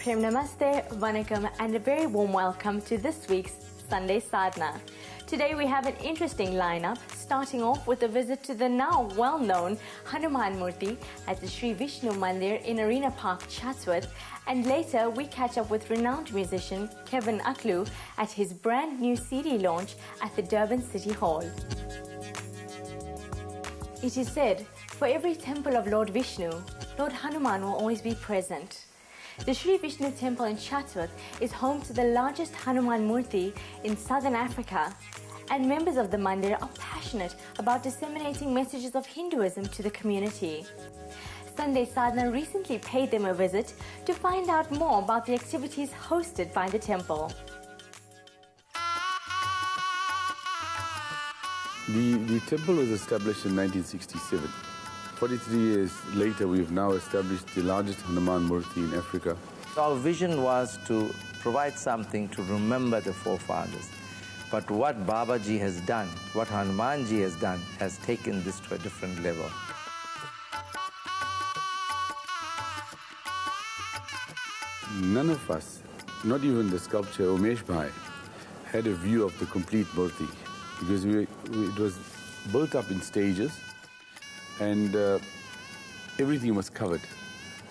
Prem Namaste, Vanakkam, and a very warm welcome to this week's Sunday Sadhana. Today we have an interesting lineup, starting off with a visit to the now well-known Hanuman Murti at the Shri Vishnu Mandir in Arena Park, Chatsworth, and later we catch up with renowned musician Kevin Akaloo at his brand new CD launch at the Durban City Hall. It is said, for every temple of Lord Vishnu, Lord Hanuman will always be present. The Shri Vishnu Temple in Chatsworth is home to the largest Hanuman Murti in southern Africa, and members of the Mandir are passionate about disseminating messages of Hinduism to the community. Sunday Sadhana recently paid them a visit to find out more about the activities hosted by the temple. The temple was established in 1967. 43 years later, we have now established the largest Hanuman Murti in Africa. Our vision was to provide something to remember the forefathers. But what Babaji has done, what Hanumanji has done, has taken this to a different level. None of us, not even the sculptor Umesh Bhai, had a view of the complete Murti, because it was built up in stages and everything was covered.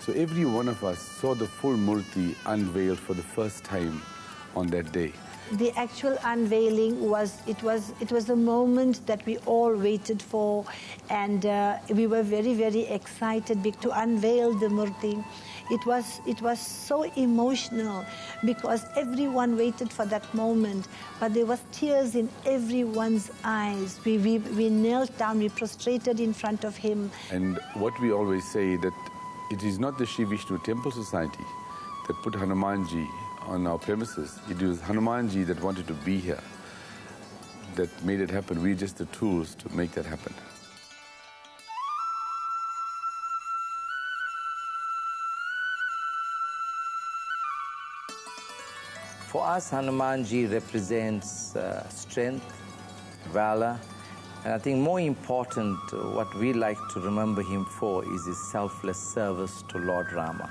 So every one of us saw the full Murti unveiled for the first time on that day. The actual unveiling was a moment that we all waited for, and we were very, very excited to unveil the Murti. It was so emotional because everyone waited for that moment, but there was tears in everyone's eyes. We knelt down, we prostrated in front of him. And what we always say, that it is not the Shri Vishnu Temple Society that put Hanumanji on our premises. It was Hanumanji that wanted to be here, that made it happen. We're just the tools to make that happen. For us, Hanumanji represents strength, valor, and I think more important, what we like to remember him for is his selfless service to Lord Rama.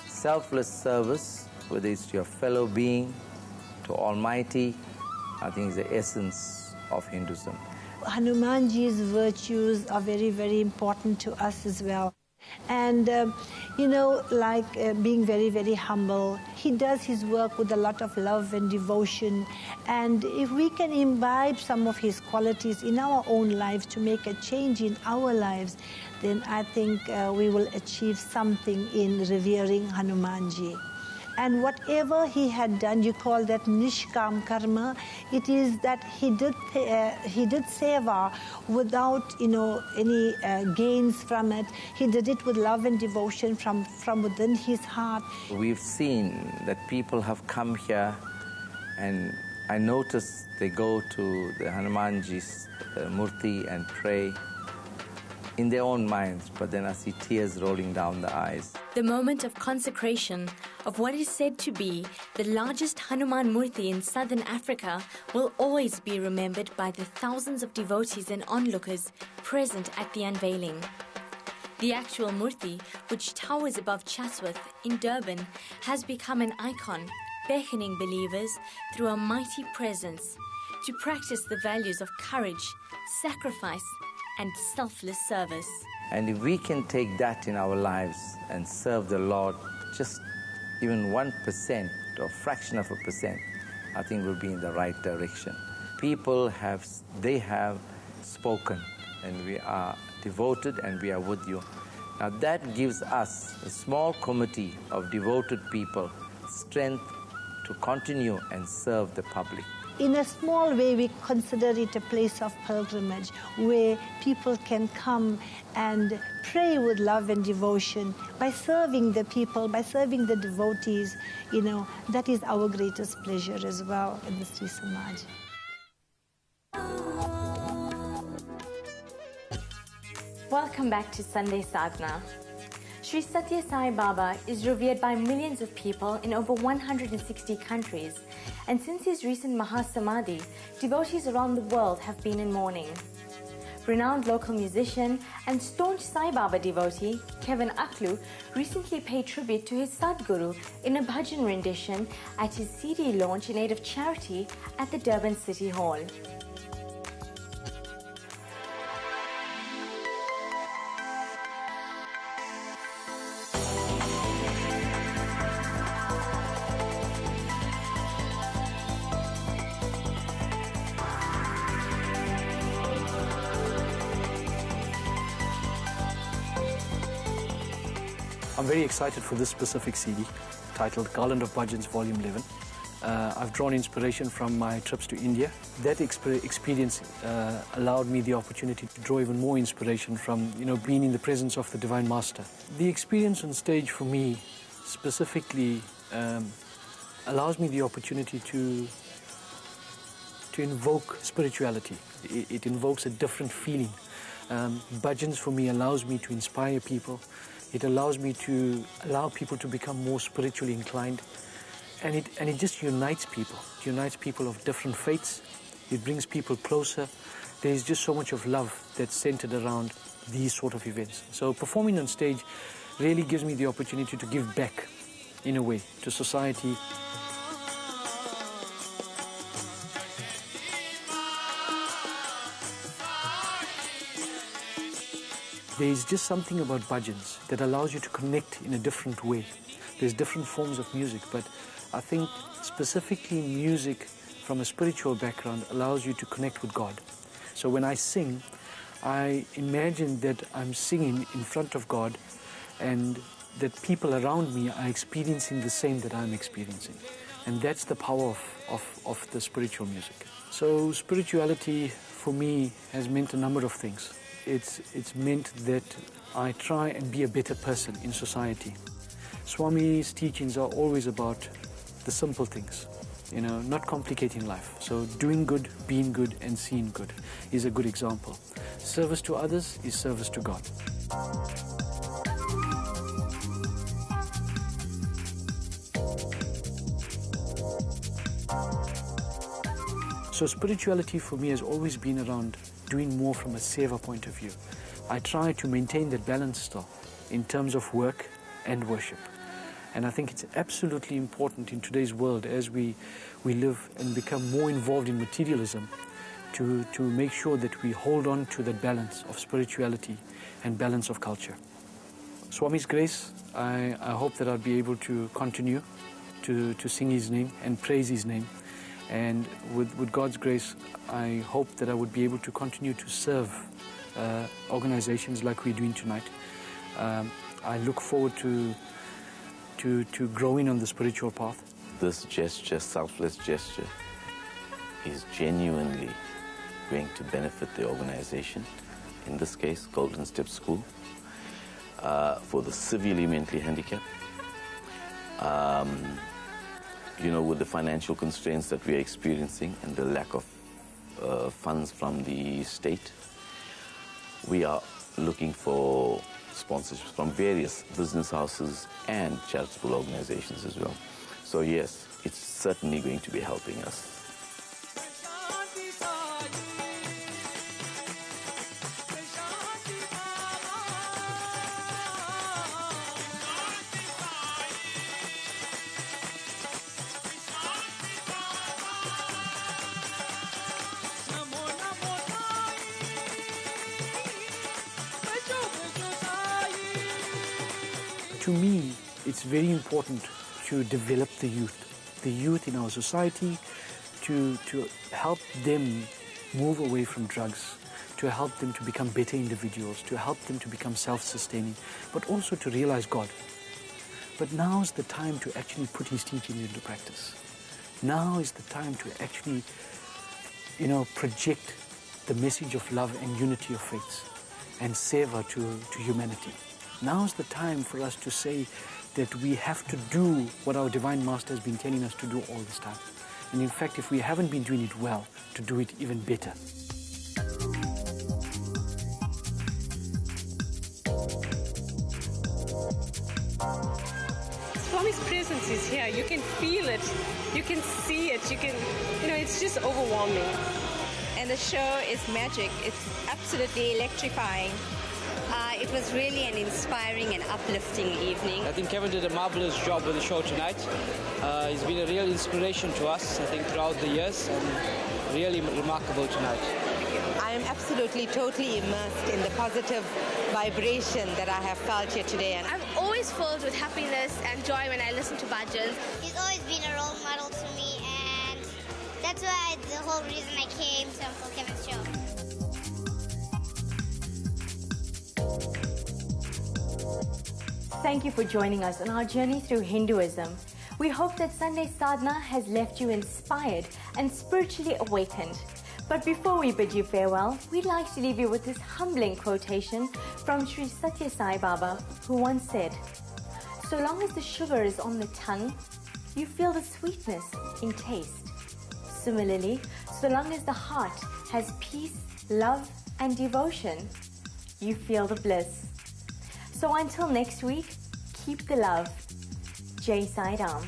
Selfless service, whether it's to your fellow being, to Almighty, I think is the essence of Hinduism. Hanumanji's virtues are very, very important to us as well. And, being very, very humble, he does his work with a lot of love and devotion. And if we can imbibe some of his qualities in our own lives to make a change in our lives, then I think we will achieve something in revering Hanumanji. And whatever he had done, you call that nishkam karma. It is that he did seva without any gains from it. He did it with love and devotion from within his heart. We've seen that people have come here, and I noticed they go to the Hanumanji's Murti and pray in their own minds, but then I see tears rolling down the eyes. The moment of consecration of what is said to be the largest Hanuman Murti in southern Africa will always be remembered by the thousands of devotees and onlookers present at the unveiling. The actual Murti, which towers above Chatsworth in Durban, has become an icon, beckoning believers through a mighty presence to practice the values of courage, sacrifice, and selfless service. And if we can take that in our lives and serve the Lord just even 1% or fraction of a percent, I think we'll be in the right direction. People have spoken, and we are devoted and we are with you. Now that gives us, a small committee of devoted people, strength to continue and serve the public. In a small way, we consider it a place of pilgrimage where people can come and pray with love and devotion by serving the people, by serving the devotees. That is our greatest pleasure as well in the Sri Samaj. Welcome back to Sunday Sadhana. Sri Satya Sai Baba is revered by millions of people in over 160 countries, and since his recent Mahasamadhi, devotees around the world have been in mourning. Renowned local musician and staunch Sai Baba devotee, Kevin Akaloo, recently paid tribute to his Sadguru in a bhajan rendition at his CD launch in aid of charity at the Durban City Hall. I'm very excited for this specific CD, titled Garland of Bhajans Volume 11. I've drawn inspiration from my trips to India. That experience allowed me the opportunity to draw even more inspiration from, being in the presence of the Divine Master. The experience on stage for me specifically allows me the opportunity to invoke spirituality. It invokes a different feeling. Bhajans for me allows me to inspire people. It allows me to allow people to become more spiritually inclined. And it just unites people. It unites people of different faiths. It brings people closer. There's just so much of love that's centered around these sort of events. So performing on stage really gives me the opportunity to give back, in a way, to society. There's just something about bhajans that allows you to connect in a different way. There's different forms of music, but I think specifically music from a spiritual background allows you to connect with God. So when I sing, I imagine that I'm singing in front of God and that people around me are experiencing the same that I'm experiencing. And that's the power of the spiritual music. So spirituality for me has meant a number of things. It's meant that I try and be a better person in society. Swami's teachings are always about the simple things, not complicating life. So doing good, being good, and seeing good is a good example. Service to others is service to God. So spirituality for me has always been around doing more from a seva point of view. I try to maintain that balance still in terms of work and worship. And I think it's absolutely important in today's world as we live and become more involved in materialism to make sure that we hold on to that balance of spirituality and balance of culture. Swami's grace, I hope that I'll be able to continue to sing his name and praise his name. And with God's grace, I hope that I would be able to continue to serve organizations like we're doing tonight. I look forward to growing on the spiritual path. This gesture, selfless gesture, is genuinely going to benefit the organization, in this case, Golden Step School, for the severely mentally handicapped. With the financial constraints that we are experiencing and the lack of funds from the state, we are looking for sponsorships from various business houses and charitable organizations as well. So yes, it's certainly going to be helping us. To me, it's very important to develop the youth in our society, to help them move away from drugs, to help them to become better individuals, to help them to become self-sustaining, but also to realize God. But now's the time to actually put his teachings into practice. Now is the time to actually, project the message of love and unity of faiths and seva to humanity. Now's the time for us to say that we have to do what our Divine Master has been telling us to do all this time. And in fact, if we haven't been doing it well, to do it even better. Swami's presence is here. You can feel it. You can see it. You can, it's just overwhelming. and the show is magic. It's absolutely electrifying. It was really an inspiring and uplifting evening. I think Kevin did a marvelous job with the show tonight. He's been a real inspiration to us, I think, throughout the years, and really remarkable tonight. I am absolutely, totally immersed in the positive vibration that I have felt here today. And I'm always filled with happiness and joy when I listen to bhajans. He's always been a role model to me, and that's why the whole reason I came to Uncle Kevin's show. Thank you for joining us on our journey through Hinduism. We hope that Sunday Sadhana has left you inspired and spiritually awakened. But before we bid you farewell, we'd like to leave you with this humbling quotation from Sri Satya Sai Baba, who once said, "So long as the sugar is on the tongue, you feel the sweetness in taste. Similarly, so long as the heart has peace, love and devotion, you feel the bliss." So until next week, keep the love. Jai Sai Ram.